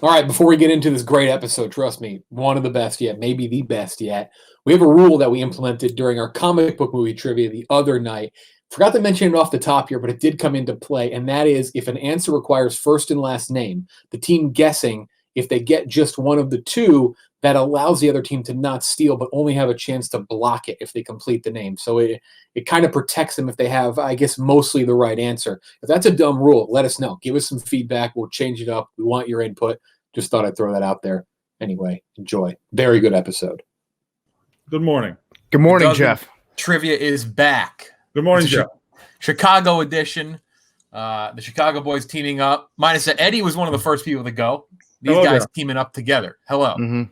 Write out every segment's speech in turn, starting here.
All right, before we get into this great episode, trust me, one of the best yet, maybe the best yet, we have a rule that we implemented during our comic book movie trivia the other night. Forgot to mention it off the top here, but it did come into play, and that is if an answer requires first and last name, the team guessing, if they get just one of the two, that allows the other team to not steal, but only have a chance to block it if they complete the name. So it kind of protects them if they have, I guess, mostly the right answer. If that's a dumb rule, let us know. Give us some feedback. We'll change it up. We want your input. Just thought I'd throw that out there. Anyway, enjoy. Very good episode. Good morning. Good morning, Jeff. Trivia is back. Good morning, Jeff. Chicago edition. The Chicago boys teaming up. Minus that Eddie was one of the first people to go. These guys teaming up together. Hello. Mm-hmm.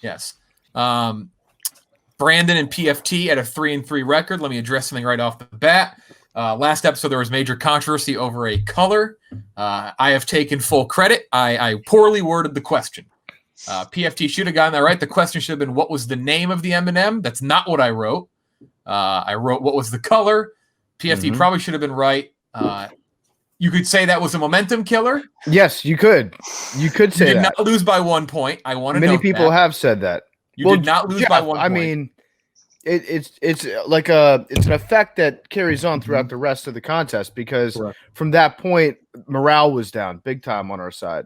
Yes. Brandon and PFT at a 3-3 record. Let me address something right off the bat. Last episode, there was major controversy over a color. I have taken full credit. I poorly worded the question. PFT should have gotten that right. The question should have been, what was the name of the M&M? That's not what I wrote. I wrote, what was the color? PFT probably should have been right. You could say that was a momentum killer. Yes, you could. You could say that. You did not lose by 1 point. I want to know. Many people have said that. You did not lose by 1 point. I mean, it's like it's an effect that carries on throughout the rest of the contest because from that point, morale was down big time on our side.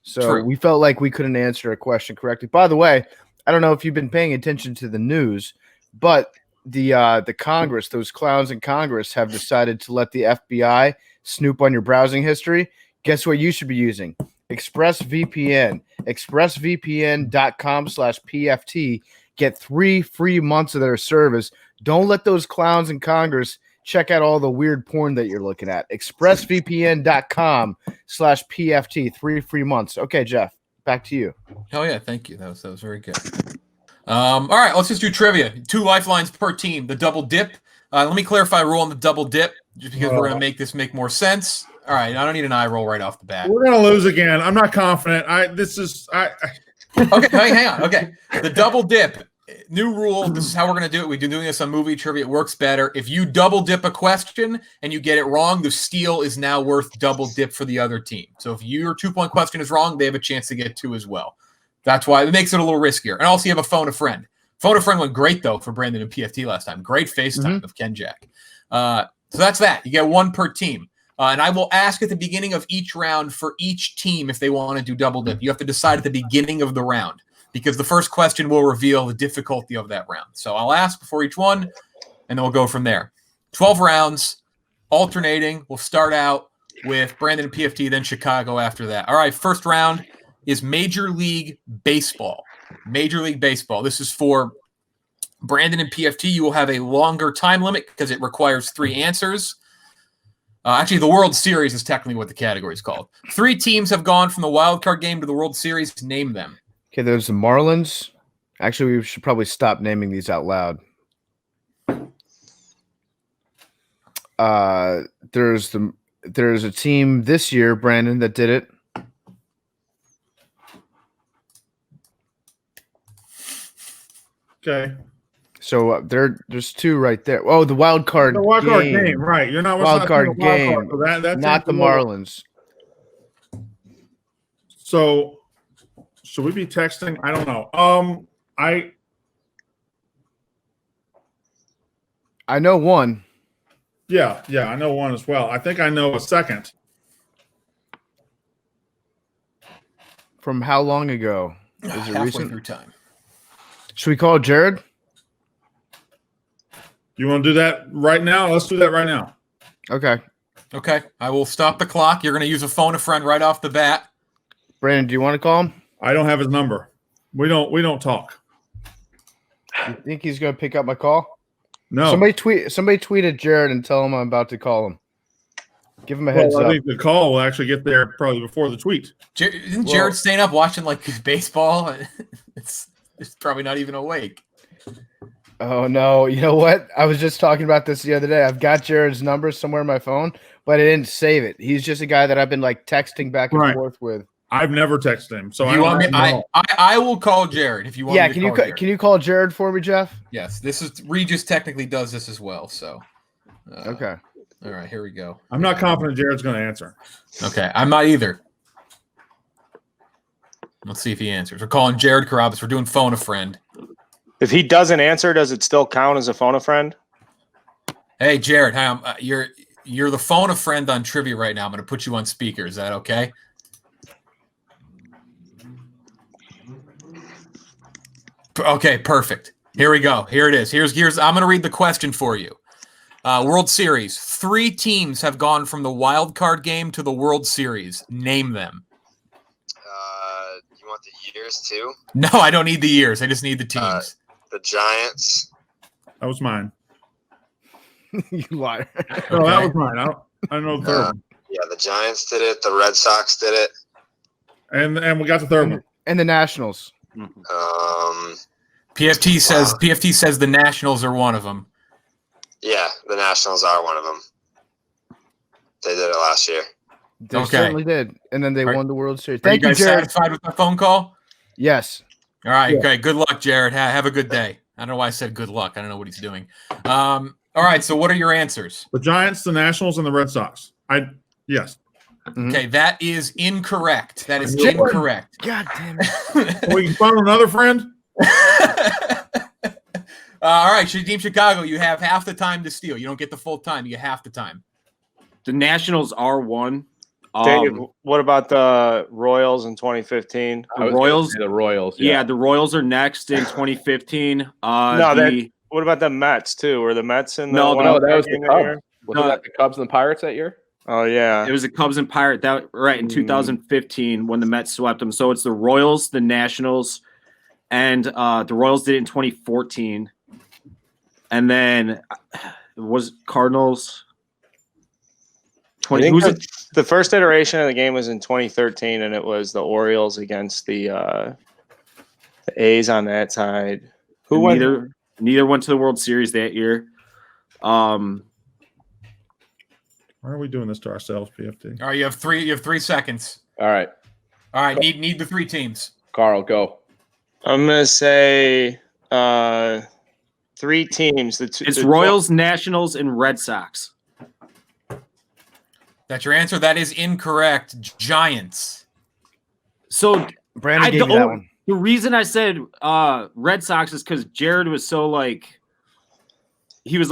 So we felt like we couldn't answer a question correctly. By the way, I don't know if you've been paying attention to the news, but the Congress, those clowns in Congress have decided to let the FBI snoop on your browsing history. Guess what you should be using? ExpressVPN. ExpressVPN.com/PFT. Get 3 free months of their service. Don't let those clowns in Congress check out all the weird porn that you're looking at. ExpressVPN.com/PFT. 3 free months. Okay, Jeff, back to you. Oh, yeah. Thank you. That was very good. All right, let's just do trivia. 2 lifelines per team. The double dip. Let me clarify a rule on the double dip, just because we're going to make this make more sense. All right, I don't need an eye roll right off the bat. We're going to lose again. I'm not confident. Okay, hang on. Okay, the double dip. New rule. This is how we're going to do it. We've been doing this on movie trivia. It works better. If you double dip a question and you get it wrong, the steal is now worth double dip for the other team. So if your 2-point question is wrong, they have a chance to get 2 as well. That's why it makes it a little riskier. And also, you have a phone a friend. Phone a friend went great, though, for Brandon and PFT last time. Great FaceTime of Ken Jack. So that's that. You get 1 per team. And I will ask at the beginning of each round for each team if they want to do double dip. You have to decide at the beginning of the round because the first question will reveal the difficulty of that round. So I'll ask before each one, and then we'll go from there. 12 rounds, alternating. We'll start out with Brandon and PFT, then Chicago after that. All right, first round is Major League Baseball. Major League Baseball. This is for Brandon and PFT. You will have a longer time limit because it requires 3 answers. Actually, the World Series is technically what the category is called. 3 teams have gone from the wild card game to the World Series. Name them. Okay, there's the Marlins. Actually, we should probably stop naming these out loud. There's a team this year, Brandon, that did it. Okay. So there's 2 right there. Oh, the wild card game. The wild card game, right. You're not wild card game. So that's not the Marlins. So should we be texting? I don't know. I know one. Yeah, I know one as well. I think I know a second. From how long ago? Is it Halfway recent? through time. Should we call Jared? You want to do that right now? Let's do that right now. Okay. Okay, I will stop the clock. You're going to use a phone a friend right off the bat. Brandon, do you want to call him? I don't have his number. We don't talk. You think he's going to pick up my call? No. Somebody tweet at Jared and tell him I'm about to call him. Give him a heads up. I think the call will actually get there probably before the tweet. Isn't Jared staying up watching like his baseball? It's probably not even awake. Oh, no. You know what? I was just talking about this the other day. I've got Jared's number somewhere on my phone, but I didn't save it. He's just a guy that I've been like texting back and forth with. I've never texted him. So I will call Jared if you want. Yeah, can you call Jared for me, Jeff? Yes, Regis technically does this as well. So okay. All right, here we go. I'm not confident Jared's going to answer. Okay, I'm not either. Let's see if he answers. We're calling Jared Carabas. We're doing phone a friend. If he doesn't answer, does it still count as a phone a friend? Hey, Jared, hi, you're the phone a friend on trivia right now. I'm going to put you on speaker. Is that okay? Okay, perfect. Here we go. Here it is. Here's. I'm going to read the question for you. World Series. 3 teams have gone from the wild card game to the World Series. Name them. You want the years too? No, I don't need the years. I just need the teams. The Giants. That was mine. You liar. No, that was mine. I don't know the third one. Yeah, the Giants did it. The Red Sox did it. And we got the third one. And the Nationals. PFT says the Nationals are one of them. Yeah, the Nationals are one of them. They did it last year. They certainly did. And then they won the World Series. Thank you, you, Jared. Satisfied with my phone call? Yes. All right. Yeah. Okay. Good luck, Jared. Have a good day. I don't know why I said good luck. I don't know what he's doing. All right. So what are your answers? The Giants, the Nationals, and the Red Sox. Yes. Mm-hmm. Okay. That is incorrect. That is incorrect. God damn it. We can find another friend? All right. Team Chicago, you have half the time to steal. You don't get the full time. You get half the time. The Nationals are one. Dave, what about the Royals in 2015? The Royals. The Royals. Yeah, the Royals are next in 2015. What about the Mets too? Were the Mets in the No, that was the Cubs. Wasn't that the Cubs and the Pirates that year? Oh yeah, it was the Cubs and Pirates in 2015 when the Mets swept them. So it's the Royals, the Nationals, and the Royals did it in 2014, and then it was Cardinals. The first iteration of the game was in 2013, and it was the Orioles against the A's on that side. Who won? Neither went to the World Series that year. Why are we doing this to ourselves, PFT? All right, you have 3 seconds. All right. Need the 3 teams. Carl, go. I'm gonna say 3 teams. It's Royals, Nationals, and Red Sox. That's your answer. That is incorrect. Giants. So Brandon gave you that one. The reason I said Red Sox is because Jared was so he was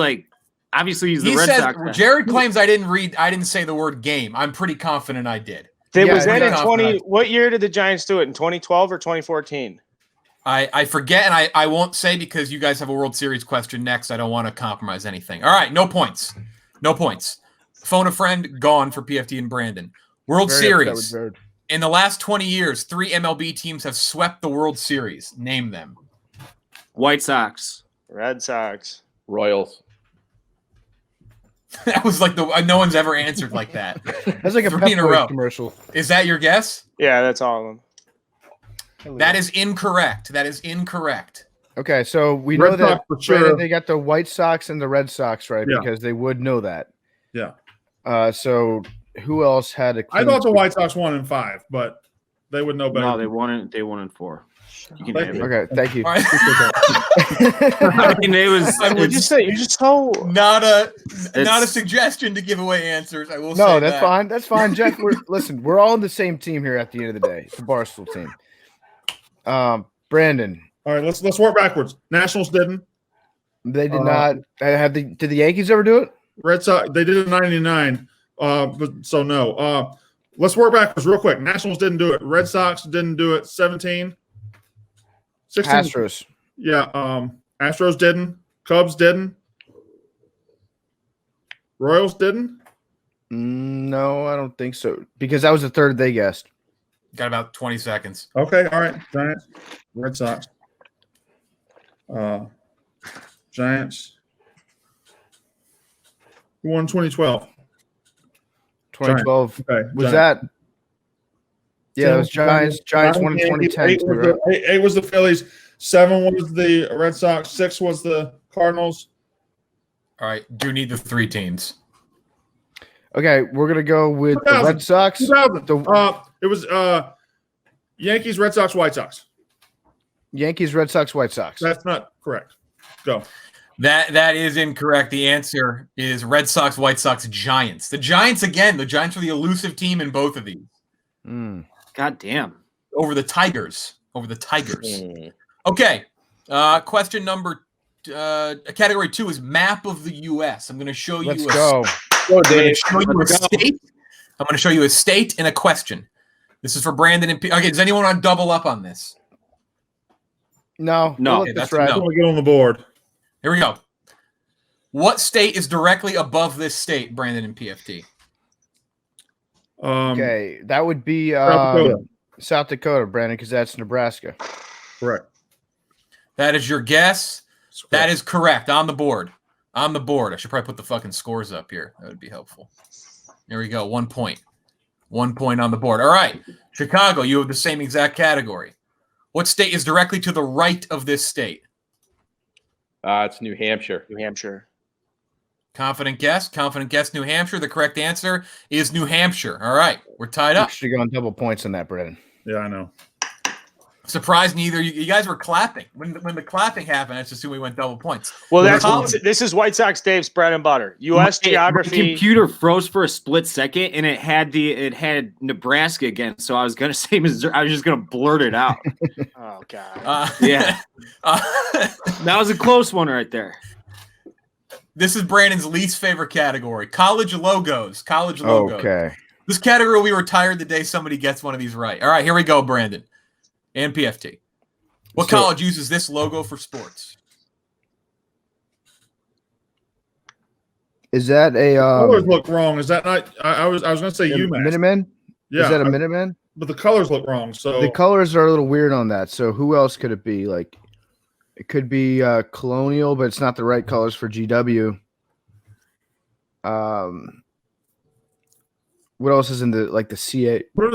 obviously he's the Red Sox guy. Jared claims I didn't say the word game. I'm pretty confident I did. Was that in 20? What year did the Giants do it? In 2012 or 2014? I forget, and I won't say because you guys have a World Series question next. I don't want to compromise anything. All right, no points. No points. Phone a friend, gone for PFT and Brandon. World Series. In the last 20 years, 3 MLB teams have swept the World Series. Name them. White Sox. Red Sox. Royals. That was no one's ever answered like that. That's like a 3 in a row. Commercial. Is that your guess? Yeah, that's all of them. That is incorrect. That is incorrect. Okay, so we know that Brandon, they got the White Sox and the Red Sox right because they would know that. Yeah. So who else had a? I thought the White Sox won in 5, but they would know better. No, they won in 4. Okay, thank you. I mean, you're just so not a suggestion to give away answers. I will say no, that's fine. That's fine, Jeff. We're all on the same team here at the end of the day. The Barstool team. Brandon. All right, let's work backwards. Nationals didn't. They did not. Did the Yankees ever do it? Red Sox, they did it in 99. So no. Let's work backwards real quick. Nationals didn't do it. Red Sox didn't do it. 17. 16. Astros. Yeah. Astros didn't. Cubs didn't. Royals didn't. No, I don't think so. Because that was the third they guessed. Got about 20 seconds. Okay. All right. Giants. Red Sox. Giants. Who won 2012? 2012. Okay. Was that? Yeah, it was Giants. Giants won in 2010. 8 was the Phillies. 7 was the Red Sox. 6 was the Cardinals. All right. Do need the 3 teams. Okay, we're gonna go with the Red Sox. 2000. It was Yankees, Red Sox, White Sox. Yankees, Red Sox, White Sox. That's not correct. Go. That is incorrect. The answer is Red Sox, White Sox, Giants. The Giants again. The Giants are the elusive team in both of these. God damn. over the Tigers. Okay. Question number category 2 is map of the U.S. I'm going to show you. Let's go. Go, Dave. I'm going to show you a state and a question. This is for Brandon and okay. Does anyone want to double up on this? No. No. Okay, That's right. no. Get on the board. Here we go. What state is directly above this state, Brandon and PFT? Okay, that would be South Dakota, Brandon, because that's Nebraska. Correct. That is your guess. That is correct. On the board. I should probably put the fucking scores up here. That would be helpful. There we go. 1 point. 1 point on the board. All right. Chicago, you have the same exact category. What state is directly to the right of this state? It's New Hampshire. New Hampshire. Confident guess, New Hampshire. The correct answer is New Hampshire. All right. We're tied up. Should go on double points on that, Brandon. Yeah, I know. Surprised neither. You guys were clapping. When the clapping happened, I just assumed we went double points. Well, this is White Sox Dave's bread and butter. U.S. geography. My computer froze for a split second, and it had Nebraska again. So I was gonna say Missouri. I was just gonna blurt it out. Oh God. Yeah. That was a close one right there. This is Brandon's least favorite category: college logos. Okay. This category will be retired the day somebody gets one of these right. All right, here we go, Brandon and PFT. What college uses this logo for sports? Is that a colors look wrong? Is that not? I was going to say UMass. Minutemen? Yeah, is that a Minutemen? But the colors look wrong. So the colors are a little weird on that. So who else could it be? Like, it could be Colonial, but it's not the right colors for GW. What else is in the the C8? What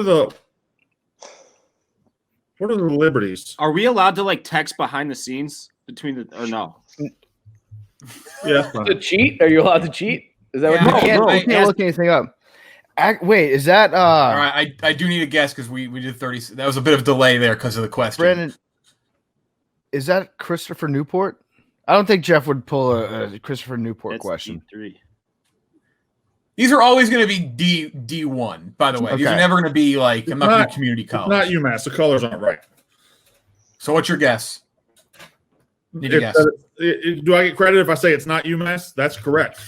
are the Liberties? Are we allowed to text behind the scenes between the or no? Yeah. To cheat? Are you allowed to cheat? Is that what You can't look anything up. Wait, is that all right, I do need a guess because we did 30. That was a bit of a delay there because of the question. Brandon, is that Christopher Newport? I don't think Jeff would pull a Christopher Newport question. D3. These are always going to be D1, by the way. These are never going to be I'm not going to community college. Not UMass. The colors aren't right. So what's your guess? Need a guess. Do I get credit if I say it's not UMass? That's correct.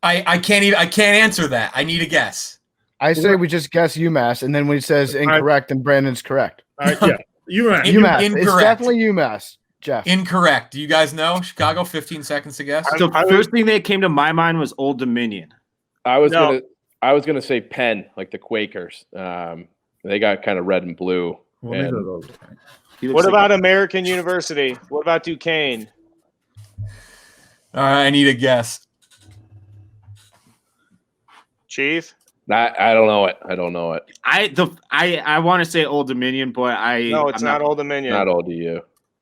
I can't answer that. I need a guess. I say we just guess UMass, and then when he says incorrect, then Brandon's correct. Yeah, UMass. UMass. Incorrect. It's definitely UMass. Jeff. Incorrect. Do you guys know? Chicago, 15 seconds to guess. The first thing that came to my mind was Old Dominion. I was gonna say Penn, like the Quakers. They got kind of red and blue. What about American University? What about Duquesne? All right, I need a guess. Chief? I don't know it. I want to say Old Dominion, but no, it's not Old Dominion. Not old to you.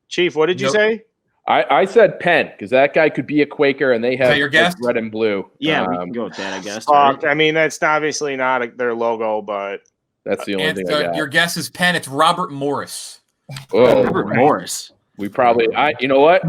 Chief, what did you say? I said Penn because that guy could be a Quaker and they have your guess? red and blue. Yeah, we can go with that, I guess. I mean, that's obviously not their logo, but that's the only thing I got. Your guess is Penn. It's Robert Morris. Oh, Robert Morris. We probably you know what?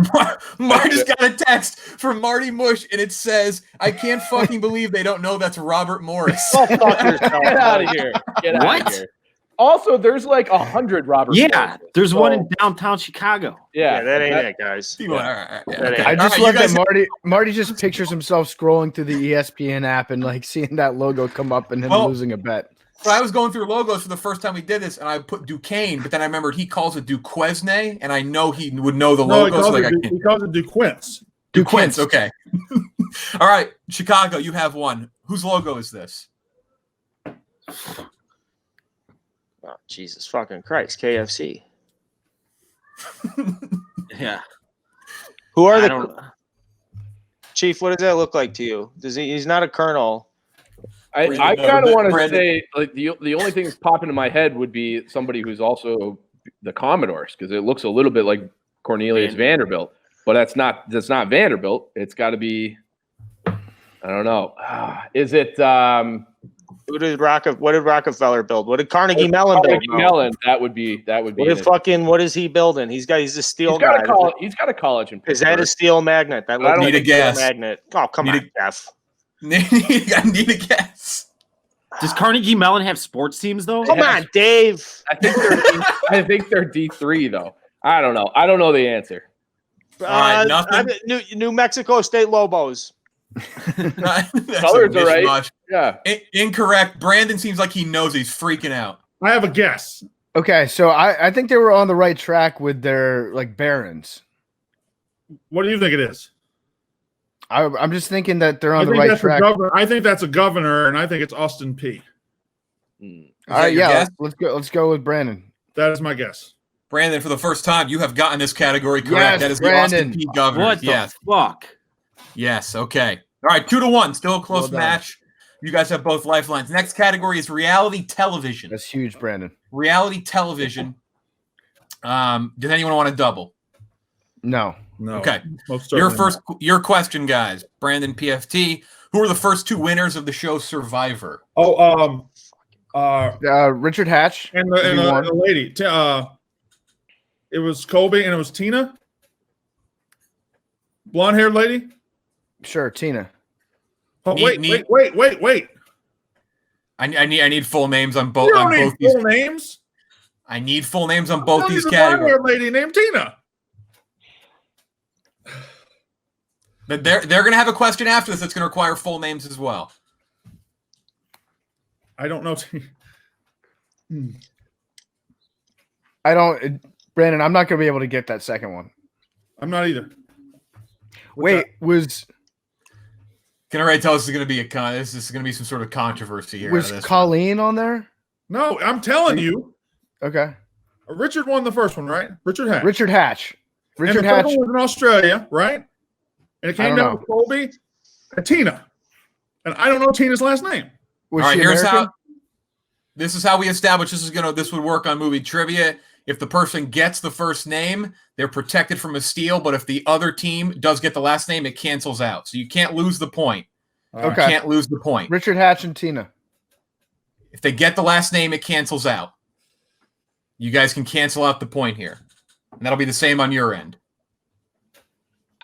Mark just got a text from Marty Mush and it says, I can't fucking believe they don't know that's Robert Morris. Get out of here. Get out of here. Also, there's 100 Robert. Yeah, Morrises. there's one in downtown Chicago. Yeah, that ain't it, guys. I just love that Marty just pictures himself scrolling through the ESPN app and seeing that logo come up and then losing a bet. So I was going through logos for the first time we did this, and I put Duquesne, but then I remembered he calls it Duquesne, and I know he would know the logo. He calls it Duquesne. Duquesne, okay. All right, Chicago, you have one. Whose logo is this? Oh, Jesus fucking Christ, KFC. Yeah. Who are the Chief? What does that look like to you? He's not a colonel. I kind of want to say the only thing that's popping in my head would be somebody who's also the Commodores because it looks a little bit like Cornelius Vanderbilt, but that's not Vanderbilt. It's got to be I don't know. Is it what did Rockefeller build? What did Carnegie Mellon build? Carnegie Mellon. That would be. What is he building? He's a steel guy. He's got a college in Pittsburgh. Is that a steel magnet? I don't need a guess. Magnet. Oh, come on, Jeff. I need a guess. Does Carnegie Mellon have sports teams though? Come on, Dave. I think they're D3 though. I don't know. I don't know the answer. All right, nothing. New Mexico State Lobos. Colors are right. Much. Yeah. Incorrect. Brandon seems like he knows. He's freaking out. I have a guess. Okay, so I think they were on the right track with their like barons. What do you think it is? I'm just thinking that they're on I the think right that's track. I think that's a governor, and I think it's Austin P. All right, your yeah, guess? let's go with Brandon. That is my guess. Brandon, for the first time, you have gotten this category correct. Yes, That is Brandon. the Austin P governor. What the Yes. fuck? Yes. Okay. All right. 2-1. Still a close Well done. match. You guys have both lifelines. Next category is reality television. That's huge, Brandon. Reality television. Does anyone want to double? No. No. Okay. Most Your certainly your question, guys. Brandon, PFT. Who are the first two winners of the show Survivor? not. Richard Hatch And the lady. It was Colby and it was Tina. Blonde-haired lady. Sure, Tina. Oh, Neat. wait. I need full names on both. You don't On need both these. full names. I need full names on both these There's a categories. blonde-haired lady named Tina. But they're going to have a question after this that's going to require full names as well. I don't know. Brandon, I'm not going to be able to get that second one. I'm not either. Wait, was Can I already tell this is going to be this is going to be some sort of controversy here. was Colleen on there? No, I'm telling you. Okay. Richard won the first one, right? Richard Hatch. Richard Hatch. And Richard the second Hatch. one was in Australia, right? And it I came don't down know. with Colby and Tina. And I don't know Tina's last name. Was All right, she here's American? how. This is how we establish this would work on movie trivia. If the person gets the first name, they're protected from a steal. But if the other team does get the last name, it cancels out. So you can't lose the point. Okay. Okay. Can't lose the point. Richard Hatch and Tina. If they get the last name, it cancels out. You guys can cancel out the point here. And that'll be the same on your end.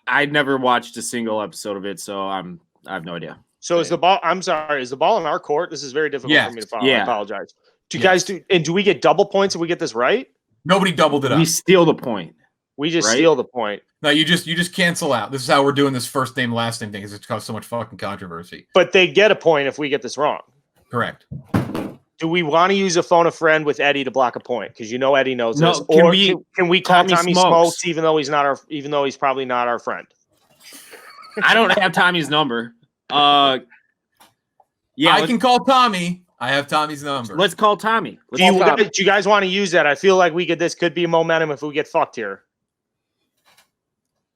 I never watched a single episode of it, so I have no idea. So is the ball? I'm sorry. Is the ball in our court? This is very difficult Yes. for me to follow. Yeah. I apologize. Do you guys do? And do we get double points if we get this right? Nobody doubled it up. We steal the point. We just Right? steal the point. No, you just cancel out. This is how we're doing this first name, last name thing because it's caused so much fucking controversy. But they get a point if we get this wrong. Correct. Do we want to use a phone a friend with Eddie to block a point? Because you know Eddie knows No, this. can Or we can we call Tommy Tommy Smokes? Smokes even though he's probably not our friend? I don't have Tommy's number. Yeah, I can call Tommy. I have Tommy's number. let's call Tommy. Do you guys want to use that? I feel like this could be momentum if we get fucked here.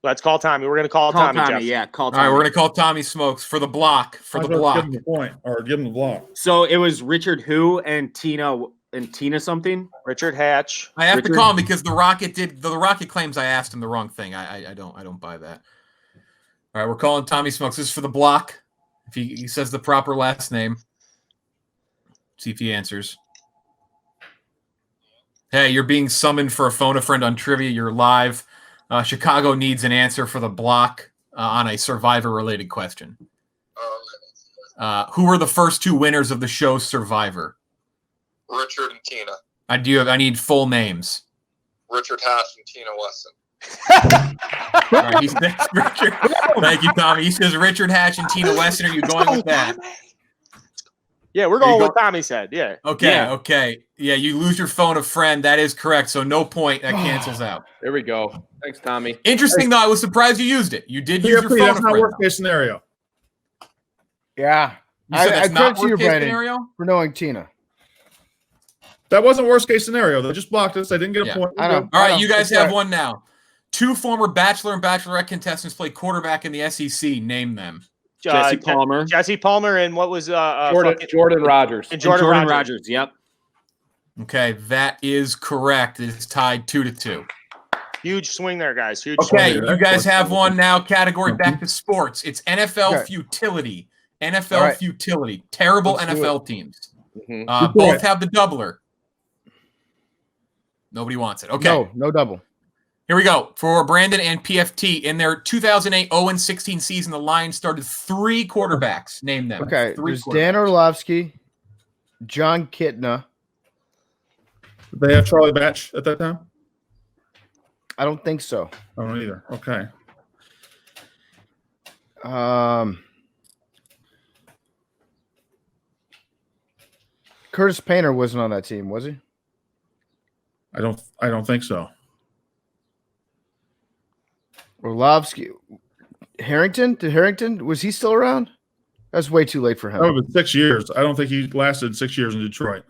Let's call Tommy. We're gonna call Tommy. Jeff. Yeah, call All Tommy. right, we're gonna call Tommy Smokes for the block. For the block. Give him the point or give him the block. So it was Richard who and Tina something. Richard Hatch. I have to Richard? call him because the Rocket claims I asked him the wrong thing. I don't buy that. All right, we're calling Tommy Smokes. This is for the block. If he says the proper last name, see if he answers. Hey, you're being summoned for a phone a friend on trivia. You're live. Chicago needs an answer for the block on a Survivor-related question. Who are the first two winners of the show Survivor? Richard and Tina. I need full names. Richard Hatch and Tina Weston. All right, he says Richard. Thank you, Tommy. He says Richard Hatch and Tina Weston. Are you going with that? Yeah, we're going with Tommy said. Yeah. Okay. Yeah, you lose your phone a friend. That is correct. So no point. That cancels out. There we go. Thanks, Tommy. Interesting, though. I was surprised you used it. You did use your phone That's a not friend. worst case scenario. Yeah. You said that's I not credit to you, worst case Brandon, scenario? for knowing Tina. That wasn't worst case scenario. They just blocked us. They didn't get a Yeah. point. I know. All right, you guys It's have all one now. Two former Bachelor and Bachelorette contestants play quarterback in the SEC. Name them. Jesse Palmer. Jesse Palmer and what was Jordan Rogers. and Jordan Rogers. Rogers. Yep. Okay, that is correct. It's tied 2-2. Huge swing there, guys. Huge Okay, swing. you guys have one now. Category back to sports. It's NFL Okay. futility. NFL All right. futility. Terrible Let's do NFL teams. Mhm. Both have the doubler. Nobody wants it. Okay. No double. Here we go. For Brandon and PFT, in their 2008 0-16 season, the Lions started three quarterbacks. Name them. Okay. Three There's quarterbacks. Dan Orlovsky. John Kitna. Did they have Charlie Batch at that time? I don't think so. I don't either. Okay. Curtis Painter wasn't on that team, was he? I don't think so. Orlovsky. Harrington? Was he still around? That's way too late for him. That was 6 years. I don't think he lasted 6 years in Detroit.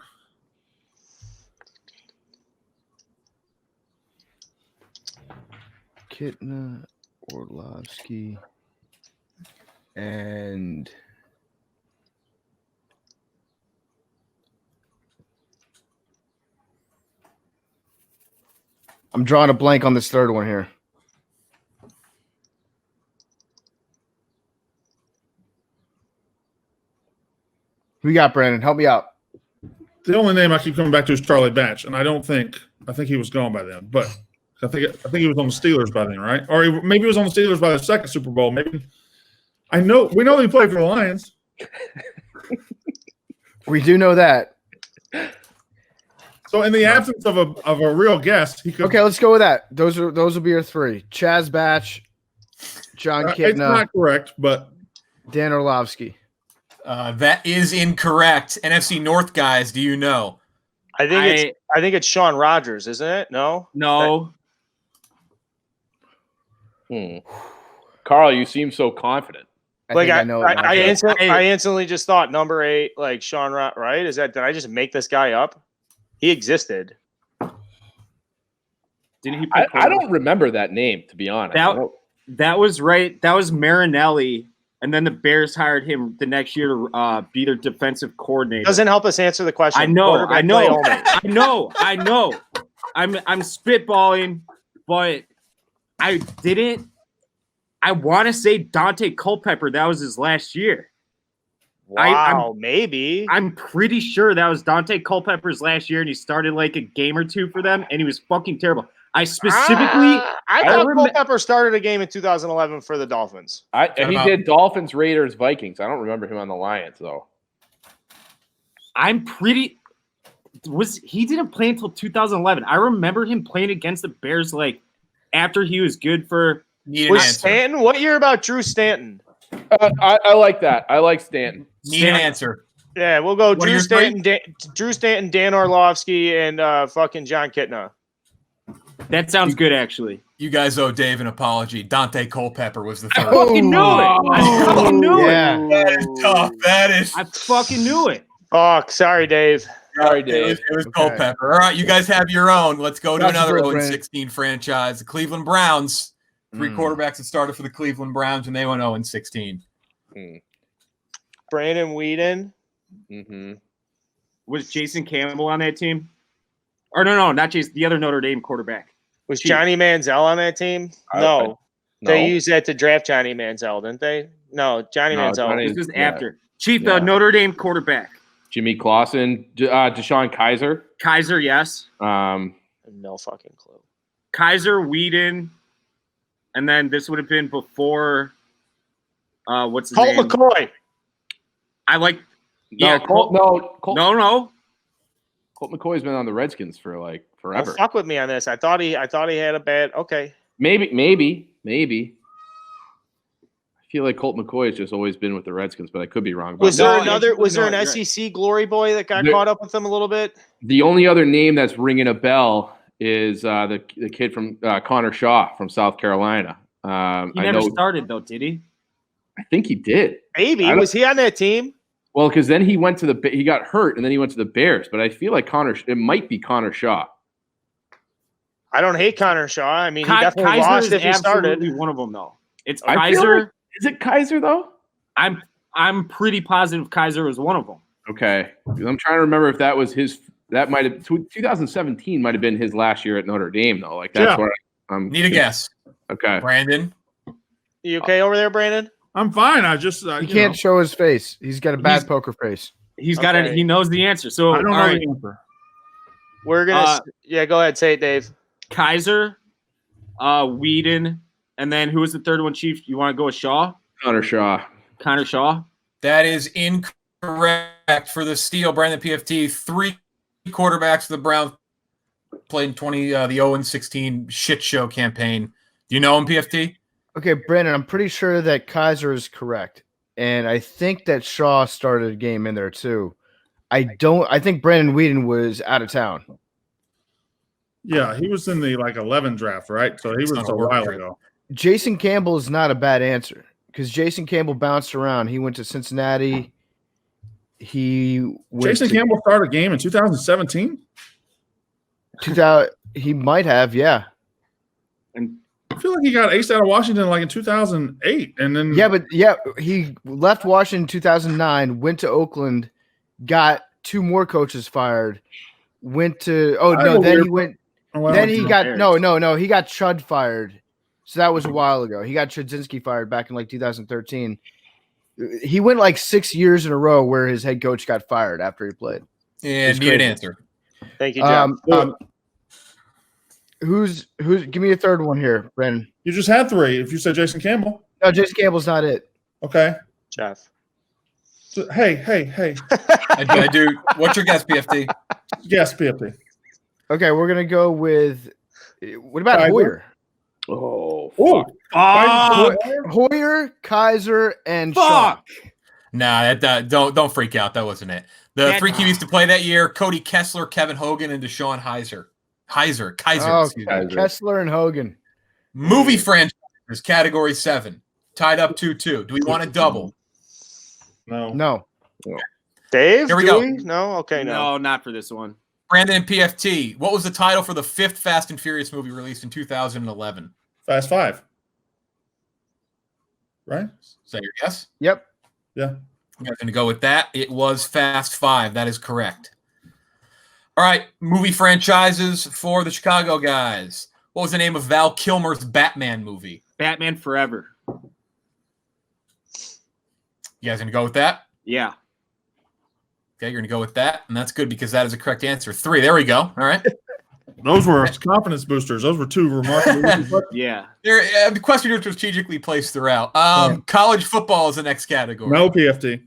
Kitna, Orlovsky, and I'm drawing a blank on this third one here. Who you got, Brandon? Help me out. The only name I keep coming back to is Charlie Batch, and I think he was gone by then, but I think he was on the Steelers by then, right? Or maybe he was on the Steelers by the second Super Bowl. Maybe we know that he played for the Lions. We do know that. So in the absence of a real guest, he could. Okay, let's go with that. Those will be your three: Chaz Batch, John Kitna. It's not correct, but Dan Orlovsky. That is incorrect. NFC North guys, do you know? I think it's Sean Rogers, isn't it? No. Carl, you seem so confident. I instantly just thought number 8, like Sean, right? Did I just make this guy up? He existed. Didn't he? I don't remember that name, to be honest. That was right. That was Marinelli, and then the Bears hired him the next year to be their defensive coordinator. Doesn't help us answer the question. I know. I'm spitballing, but I didn't. I want to say Dante Culpepper. That was his last year. Wow, maybe. I'm pretty sure that was Dante Culpepper's last year, and he started like a game or two for them, and he was fucking terrible. I specifically, I thought Culpepper started a game in 2011 for the Dolphins. He did Dolphins, Raiders, Vikings. I don't remember him on the Lions though. He didn't play until 2011. I remember him playing against the Bears like after he was good for. Stanton? What year about Drew Stanton? I like that. I like Stanton. Need an answer. Yeah, we'll go Drew Stanton, Dan Orlovsky, and fucking John Kitna. That sounds good, actually. You guys owe Dave an apology. Dante Culpepper was the third. I fucking knew it. That is tough. I fucking knew it. Fuck. Sorry, Dave. It was Culpepper. All right, you guys have your own. Let's go to another 0-16 franchise. The Cleveland Browns. 3 quarterbacks that started for the Cleveland Browns, and they went 0-16. Brandon Weeden. Mm-hmm. Was Jason Campbell on that team? Or no, not Jason. The other Notre Dame quarterback. Was Johnny Manziel on that team? No. They used that to draft Johnny Manziel, didn't they? No, Johnny Manziel. This was after. The Notre Dame quarterback. Jimmy Clausen, Deshaun Kaiser. Kaiser, yes. No fucking clue. Kaiser, Weeden. And then this would have been before what's his name? Colt McCoy. I like Colt No. Colt McCoy's been on the Redskins for like forever. Don't fuck with me on this. I thought he had a bad Maybe. I feel like Colt McCoy has just always been with the Redskins, but I could be wrong. Was there an SEC glory boy that got caught up with him a little bit? The only other name that's ringing a bell is the kid from Connor Shaw from South Carolina. He never started though, did he? I think he did. Maybe. Was he on that team? Well, because then he went to he got hurt and then he went to the Bears. But I feel like it might be Connor Shaw. I don't hate Connor Shaw. I mean, he definitely lost if he started. One of them though. It's Kaiser. Is it Kaiser though? I'm pretty positive Kaiser was one of them. Okay, I'm trying to remember if that was his. That might have 2017 might have been his last year at Notre Dame though. Like that's where I'm. Need a guess. Okay, Brandon. You okay over there, Brandon? I'm fine. I just he can't show his face. He's got a bad poker face. He's got it. He knows the answer. So I don't know the answer. We're gonna. Go ahead. Say it, Dave. Kaiser, Weeden, and then who was the third one, Chief? You want to go with Shaw? Connor Shaw. Connor Shaw. That is incorrect. for the steal, Brandon PFT. 3 quarterbacks for the Browns played in the 0-16 shit show campaign. Do you know him, PFT? Okay, Brandon, I'm pretty sure that Kaiser is correct. And I think that Shaw started a game in there too. I think Brandon Whedon was out of town. Yeah, he was in the 11 draft, right? So he was a while ago. Jason Campbell is not a bad answer because Jason Campbell bounced around. He went to Cincinnati. Jason Campbell started a game in 2017? 2000, he might have, yeah. And I feel like he got aced out of Washington in 2008. And then he left Washington in 2009, went to Oakland, got 2 more coaches fired, went to he got Chud fired. So that was a while ago. He got Chudzinski fired back in 2013. He went 6 years in a row where his head coach got fired after he played. And need an answer. Thank you, John. Who's give me a third one here, Brandon. You just had 3 if you said Jason Campbell. No, Jason Campbell's not it. Okay. Jeff. So, hey. I do. What's your guess, PFT? Yes, PFT. Okay, we're gonna go with what about Kaiser? Hoyer? Oh, Hoyer, Kaiser, and Fuck. Shaw. Nah, don't freak out. That wasn't it. The 3 QBs to play that year: Cody Kessler, Kevin Hogan, and Deshaun Kaiser. Excuse me. Kessler and Hogan. Movie franchise, category 7, tied up 2-2. Do we want to double? No. Dave? Here we go. No? Okay, No, not for this one. Brandon and PFT. What was the title for the 5th Fast and Furious movie released in 2011? Fast 5. Right? Is that your guess? Yep. Yeah. I'm going to go with that. It was Fast 5. That is correct. All right, movie franchises for the Chicago guys. What was the name of Val Kilmer's Batman movie? Batman Forever. You guys going to go with that? Yeah. Okay, you're going to go with that, and that's good because that is a correct answer. 3. There we go. All right. Those were confidence boosters. Those were 2 remarkable. Yeah. The question was strategically placed throughout. College football is the next category. No PFT.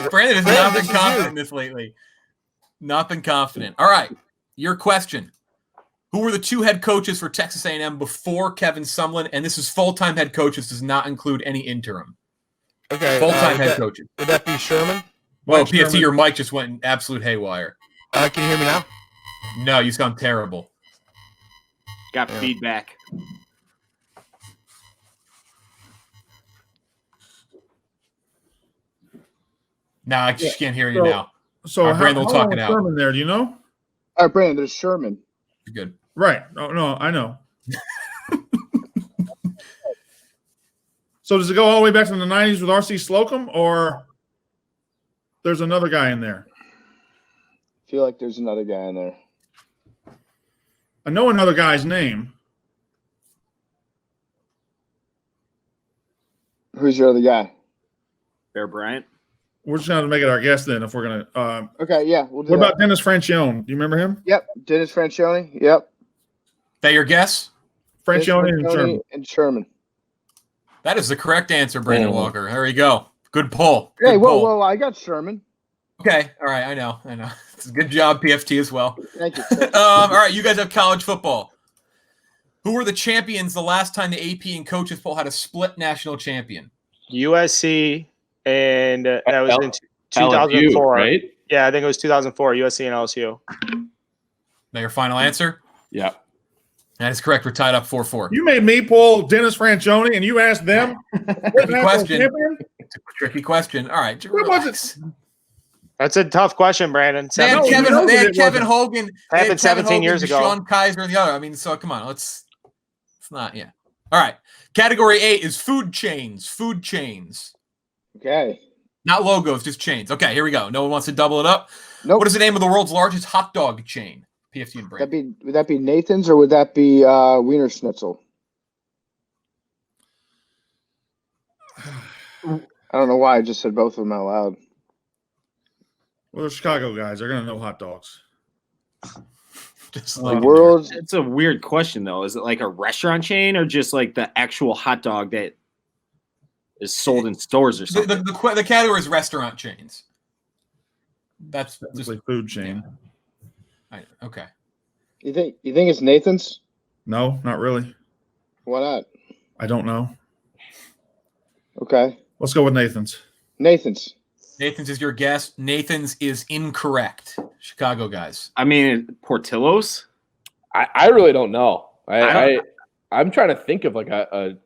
Brandon has not been confident in this lately. Not been confident. All right, your question. Who were the 2 head coaches for Texas A&M before Kevin Sumlin? And this is full-time head coaches, does not include any interim. Okay. Full-time head coaches. Would that be Sherman? Well, PFT, your mic just went absolute haywire. Can you hear me now? No, you sound terrible. Got feedback. Nah, I just can't hear you now. So Brandon will talk it out. Sherman there, do you know? All right, Brandon, there's Sherman. You're good. Right. Oh, no, I know. So does it go all the way back to the 90s with R.C. Slocum, or there's another guy in there? I feel like there's another guy in there. I know another guy's name. Who's your other guy? Bear Bryant. We're just going to make it our guess then if we're going to Okay, yeah. We'll do what that. about Dennis Francione? Do you remember him? Yep, Dennis Francione. Yep. That your guess? Francione and Sherman. That is the correct answer, Brandon Walker. There you go. Good pull. Hey, Good pull. whoa, I got Sherman. Okay. All right. I know. It's a good job, PFT, as well. Thank you. All right. You guys have college football. Who were the champions the last time the AP and coaches poll had a split national champion? USC, and that was in 2004, 2004. right? Yeah, I think it was 2004, USC and LSU. Now your final answer? Yeah. That is correct. We're tied up 4-4. You made me pull Dennis Francione, and you asked them. Tricky question. It's a tricky question. All right. What was it? That's a tough question, Brandon. They had Kevin Hogan. Happened 17 years ago. Deshaun Kaiser and the other. I mean, so come on. It's not, yeah. All right. Category 8 is food chains. Food chains. Okay. Not logos, just chains. Okay, here we go. No one wants to double it up. Nope. What is the name of the world's largest hot dog chain? PFT and Brandon. Would that be Nathan's or would that be Wiener Schnitzel? I don't know why I just said both of them out loud. Well, they're Chicago guys. They're going to know hot dogs. Just The world's It's a weird question, though. Is it like a restaurant chain or just like the actual hot dog that is sold in stores or something? The category is restaurant chains. That's just Technically food chain. okay. You think it's Nathan's? No, not really. Why not? I don't know. Okay. Let's go with Nathan's. Nathan's. Nathan's is your guess. Nathan's is incorrect. Chicago guys. I mean, Portillo's. I really don't know. I'm trying to think of like a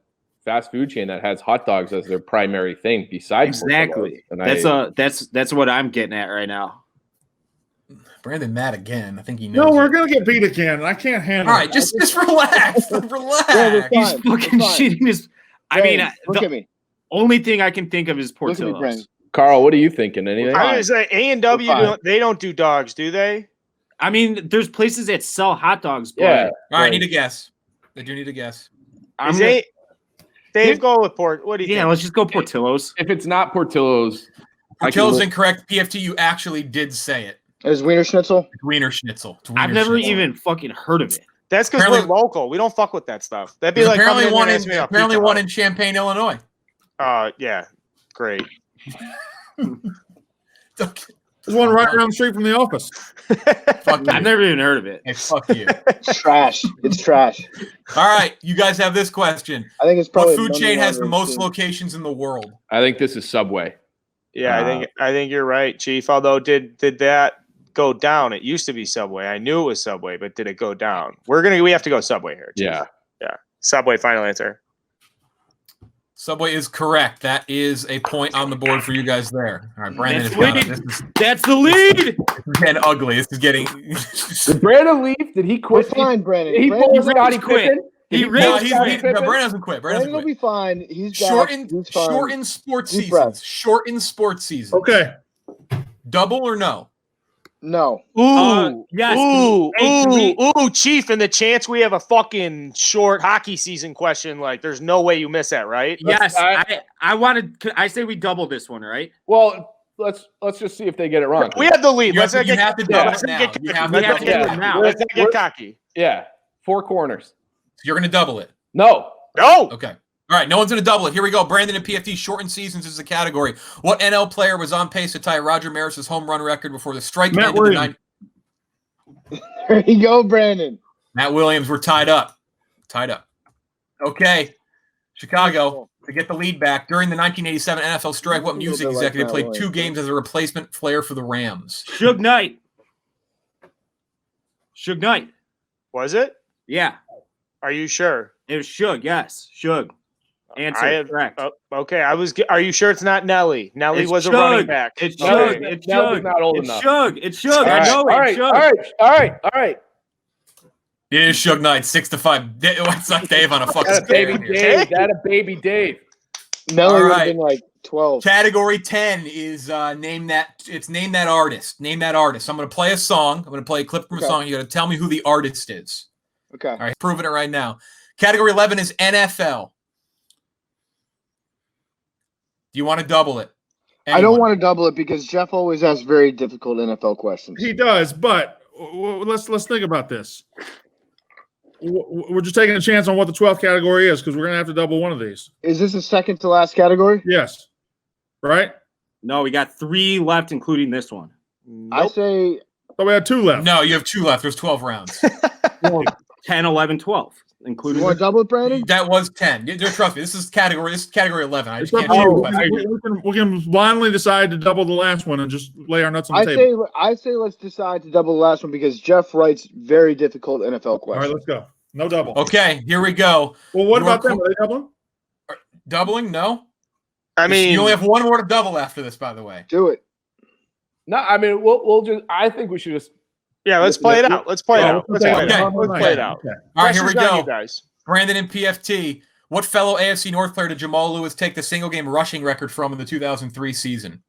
fast food chain that has hot dogs as their primary thing besides Exactly. Portillo's. And That's what I'm getting at right now. Brandon mad again. I think he knows. No, we're it. gonna get beat again. I can't handle All right, it. just relax. Relax. Yeah, He's fine. fucking It's fine. shitting his. I Brandon, mean, look the at me. only thing I can think of is Look at me, Portillo's. Brandon. Carl, what are you thinking? Anything? I was gonna say A&W. We're fine. They don't do dogs, do they? I mean, there's places that sell hot dogs. But Yeah. All right, I need a guess. I do need a guess. Is Dave, go with Port. What do you think? let's just go Portillo's. If it's not Portillo's, Portillo's incorrect. PFT, you actually did say it. Is Wiener Schnitzel? Wiener Schnitzel. It's Wiener I've never Schnitzel. even fucking heard of it. That's because we're Apparently- local. We don't fuck with that stuff. That'd be There's like apparently coming one and in asking me about apparently Pizza one Hut. in Champaign, Illinois. Yeah, great. Okay. There's one right around the street from the office. Fuck you. I've never even heard of it. Hey, fuck you. It's trash. It's trash. All right, you guys have this question. I think it's probably What food money chain has the laundering most scheme. locations in the world? I think this is Subway. Yeah, I think you're right, Chief. Although did that go down? It used to be Subway. I knew it was Subway, but did it go down? We have to go Subway here. Chief. Yeah. Subway. Final answer. Subway is correct. That is a point on the board for you guys there. All right, Brandon That's has got it. lead. This is That's the lead. getting ugly. This is getting. Did Brandon leave? Did he We're quit? fine, Brandon. Did he Brandon, pull his rage Scottie quit. Pippen? He Did No, rage he's quit. Brandon hasn't quit. Brandon Brandon will hasn't be quit. fine. He's back. Shorten He's fine. sports Deep seasons. breath. Shorten sports seasons. Okay. Double or no? No. Yes. Ooh, Chief, and the chance we have a fucking short hockey season question, like there's no way you miss that, right? Yes. I wanted. I say we double this one, right? Well, let's just see if they get it wrong. We have the lead. You Let's have not to get double let's it not now. get You cocky. have to Let's not double get it cocky. now. Let's not get cocky. Yeah, four corners. You're going to double it. No. Okay. All right. No one's going to double it. Here we go. Brandon and PFT. Shortened seasons is a category. What NL player was on pace to tie Roger Maris's home run record before the strike Matt ended? Williams. There you go, Brandon. Matt Williams. We're tied up. Okay. Chicago, to get the lead back. During the 1987 NFL strike, what music bit like executive Matt played Williams, 2 games as a replacement player for the Rams? Suge Knight. Suge Knight. Was it? Yeah. Are you sure? It was Suge. Yes. Suge. Answer correct. Okay. Are you sure it's not Nelly? Nelly It's was a Suge. running back. It's Okay. Suge. It's Nelson's Suge. not old It's enough. Suge. It's Suge. All I right. know All it. right, Suge. all right. It is Suge Knight, 6-5. It's like Dave on a fucking That a baby scale here. Dave. That a baby Dave. Nelly All would have right. been like 12. Category 10 is name that artist. Name that artist. I'm going to play a song. I'm going to play a clip from a Okay. song. You got to tell me who the artist is. Okay. All right, proving it right now. Category 11 is NFL. Do you want to double it? I don't want to double it because Jeff always asks very difficult NFL questions. He does, but let's think about this. We're just taking a chance on what the 12th category is because we're gonna have to double one of these. Is this the second to last category? Yes. Right? No, we got 3 left, including this one. I say So we had 2 left. No, you have 2 left. There's 12 rounds. 10, 11, 12, you including want to double it, Brandon? That was 10. Trust me, this is category 11. I It's just up can't to choose you. question. We can blindly decide to double the last one and just lay our nuts on the table. I say let's decide to double the last one because Jeff writes very difficult NFL All right, questions. let's go. No double. Okay, here we go. Well, what Your about them? Are they doubling? Doubling? No. I mean, you only have one more to double after this, by the way. Do it. No, I mean we'll just. I think we should just. yeah, let's play it out. Let's play it out. Let's play it out. Okay. Let's play it out. Okay. All right, here we Pressure's on go. you guys. Brandon and PFT. What fellow AFC North player did Jamal Lewis take the single game rushing record from in the 2003 season?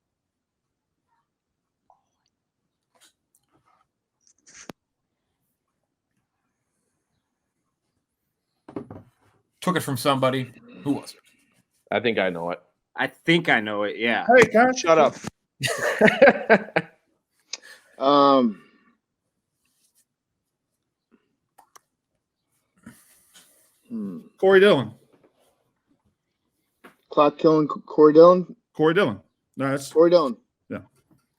Took it from somebody. Who was it? I think I know it. I think I know it. Yeah. Hey, guys. Shut up. Corey Dillon. Clock killing Corey Dillon. Corey Dillon. No, that's Corey Dillon. Yeah.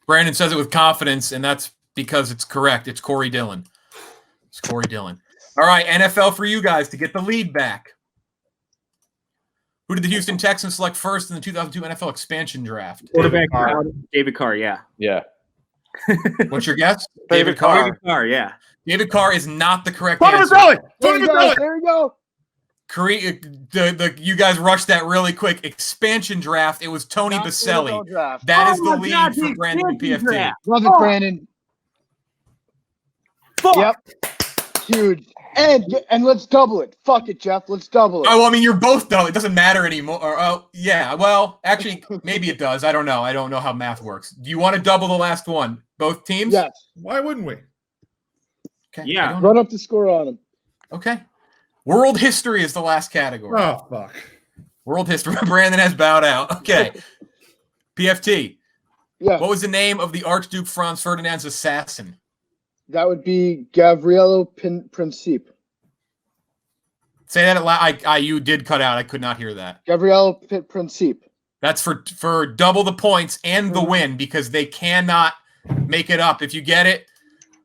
Brandon says it with confidence, and that's because it's correct. It's Corey Dillon. It's Corey Dillon. All right, NFL for you guys to get the lead back. Who did the Houston Texans select first in the 2002 NFL expansion draft? Quarterback David Carr, yeah. Yeah. What's your guess? David Carr. David Carr, yeah. David Carr is not the correct Tony answer. Maselli! There Tony we go. Maselli! There we go. You guys rushed that really quick. Expansion draft. It was Tony Not Baselli. NFL draft. That is Oh the my lead God, for the Brandon and expansion PFT. draft. Love it, Brandon. Fuck. Yep. Huge. And let's double it. Fuck it, Jeff. Let's double it. Oh, well, I mean, you're both done. It doesn't matter anymore. Oh, yeah. Well, actually, maybe it does. I don't know. I don't know how math works. Do you want to double the last one? Both teams? Yes. Why wouldn't we? Okay. Yeah. I don't- Run up the score on him. Okay. World history is the last category. Oh, fuck. World history. Brandon has bowed out. Okay. PFT. Yeah. What was the name of the Archduke Franz Ferdinand's assassin? That would be Gavrilo Principe. Say that loud. You did cut out. I could not hear that. Gavrilo Principe. That's for double the points and the win because they cannot make it up. If you get it,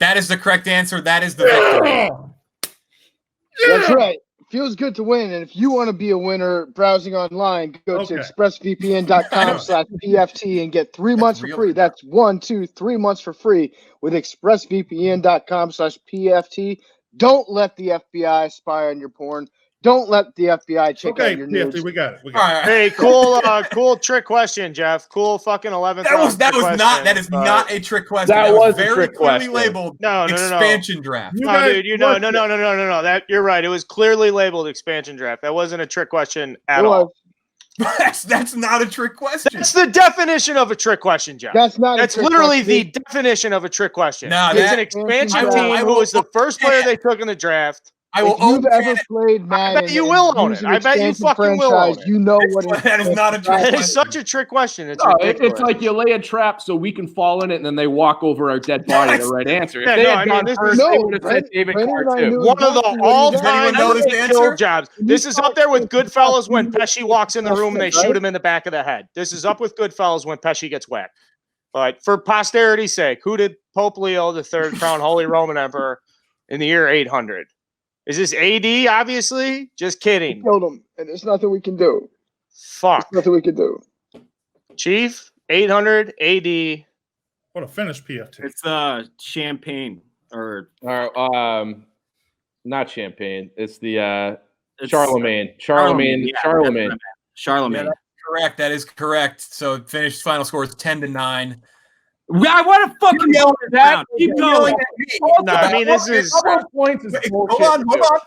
that is the correct answer. That is the victory. That's right. Feels good to win. And if you want to be a winner browsing online, go to expressvpn.com/PFT and get 3 months for free. That's 1, 2, 3 months for free with expressvpn.com/PFT. Don't let the FBI spy on your porn. Don't let the FBI check out your PFT, nudes. we got it. All right. Hey, cool trick question, Jeff. Cool fucking 11th. That is not a trick question. That was a very trick clearly question. labeled No. expansion draft. No, dude, no. That you're right. It was clearly labeled expansion draft. That wasn't a trick question at all. That's not a trick question. That's the definition of a trick question, Jeff. That's not. That's literally the definition of a trick question. No, it's that- an expansion I will- team who was the first player they took in the draft. I will If you've own ever it. played Madden, bet you will own it. I bet you fucking will own it. You know what it That is not a trick That question. is such a trick question. It's No, ridiculous. it's like you lay a trap so we can fall in it, and then they walk over our dead body. The right answer. If Yeah, they no, had I mean, gone this first, is- they No, would have said Brent- David Brandon Carr and I too. knew one of the exactly what he all-time Does anyone know this answer? kill jobs. This is up there with Goodfellas when Pesci walks in the room and they shoot him in the back of the head. This is up with Goodfellas when Pesci gets whacked. But for posterity's sake, who did Pope Leo III crown Holy Roman Emperor in the year 800? Is this AD, obviously? Just kidding. killed him, and there's nothing we can do. Fuck. There's nothing we can do. Chief, 800 AD. What a finish, PFT. It's champagne or Not champagne. It's the it's Charlemagne. Charlemagne. Yeah, Charlemagne. Charlemagne. Yeah, that's correct. That is correct. So finished final score is 10-9. I want to fucking You're go down. Keep going. No, I mean, this is. Points is Wait, bullshit.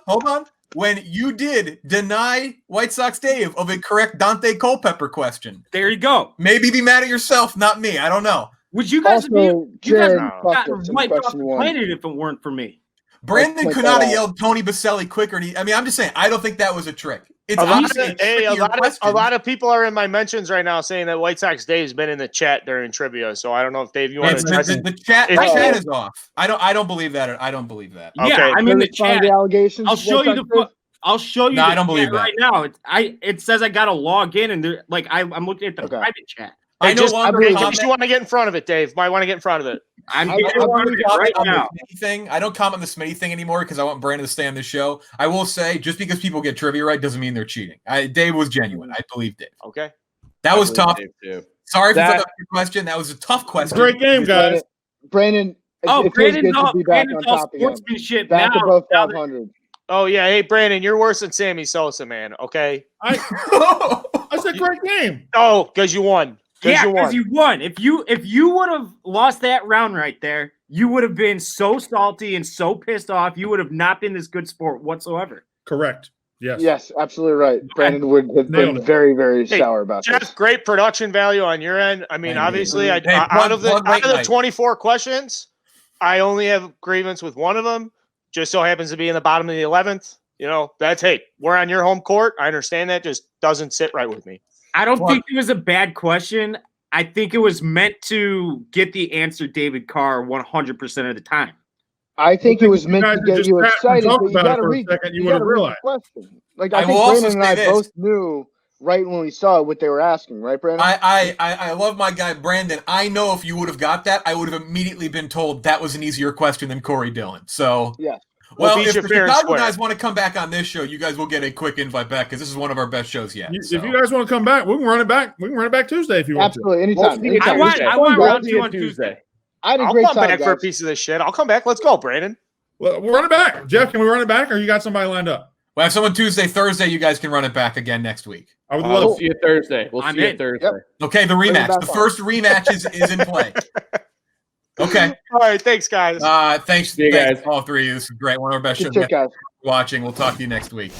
hold on. When you did deny White Sox Dave of a correct Dante Culpepper question, There you go. maybe be mad at yourself, not me. I don't know. Would you guys Also, be? You guys Jared would have Buckets in wiped off question the one. planet if it weren't for me. Brandon point could that not have out. yelled Tony Baselli quicker. I mean, I'm just saying, I don't think that was a trick. It's A lot, obviously a of, hey, a, trickier lot of, question. a lot of people are in my mentions right now saying that White Sox Dave's been in the chat during trivia. So I don't know if Dave, you want It's- to address the chat. The It's- chat is off. I don't believe that. I don't believe that. Okay. Yeah, I'm in the Respond to chat. the allegations. I'll show you the. I'll show you. No, the I don't believe chat that. right now. It says I got to log in, and I'm looking at the Okay. private chat. I no just, longer in comment. case you want to get in front of it, Dave. Might want to get in front of it. I'm I getting don't on it right comment on now. the Smitty thing. I don't comment on the Smitty thing anymore because I want Brandon to stay on this show. I will say, just because people get trivia right doesn't mean they're cheating. Dave was genuine. I believe Dave. Okay. That was tough. Dave, too. Sorry if you That- thought that was a question. That was a tough question. Great game, guys. Brandon. Oh, it feels Brandon's good to all, be back on Brandon's all top again. sportsmanship Back now. above Now that- 500. Oh, yeah. Hey, Brandon, you're worse than Sammy Sosa, man. Okay. I said great game. Oh, because you won. Yeah, you because won. you won. If you would have lost that round right there, you would have been so salty and so pissed off. You would have not been this good sport whatsoever. Correct. Yes. Yes, absolutely right. Brandon would have Nailed been it. very, very Hey, sour about Jeff, this. great production value on your end. I mean, Thank you. obviously, Hey, out of the plug late night. 24 questions, I only have grievance with one of them. Just so happens to be in the bottom of the 11th. You know, that's hey, we're on your home court. I understand that. Just doesn't sit right with me. I don't What? think it was a bad question. I think it was meant to get the answer David Carr 100% of the time. I think it was you meant guys to had get just you sat and excited, talked but you about it got to for a read. second, you You would have got to read the realized. question. Like I I think will also Brandon and say I this. both knew right when we saw what they were asking, right, Brandon? I love my guy Brandon. I know if you would have got that, I would have immediately been told that was an easier question than Corey Dillon. So yeah. Well, if the Chicago guys want to come back on this show, you guys will get a quick invite back because this is one of our best shows yet. If you guys want to come back, we can run it back. We can run it back Tuesday if you want to. Absolutely, anytime. I want round 2 on Tuesday. I'll come back for a piece of this shit. I'll come back. Let's go, Brandon. Well, we'll run it back. Jeff, can we run it back, or you got somebody lined up? We'll have someone Tuesday, Thursday. You guys can run it back again next week. I would love to see you Thursday. We'll see you Thursday. Yep. Okay, the rematch. The first rematch is in play. Okay. All right. Thanks, guys. Thanks, guys. All three of you. This is great. One of our best shows. Guys. Watching. We'll talk to you next week.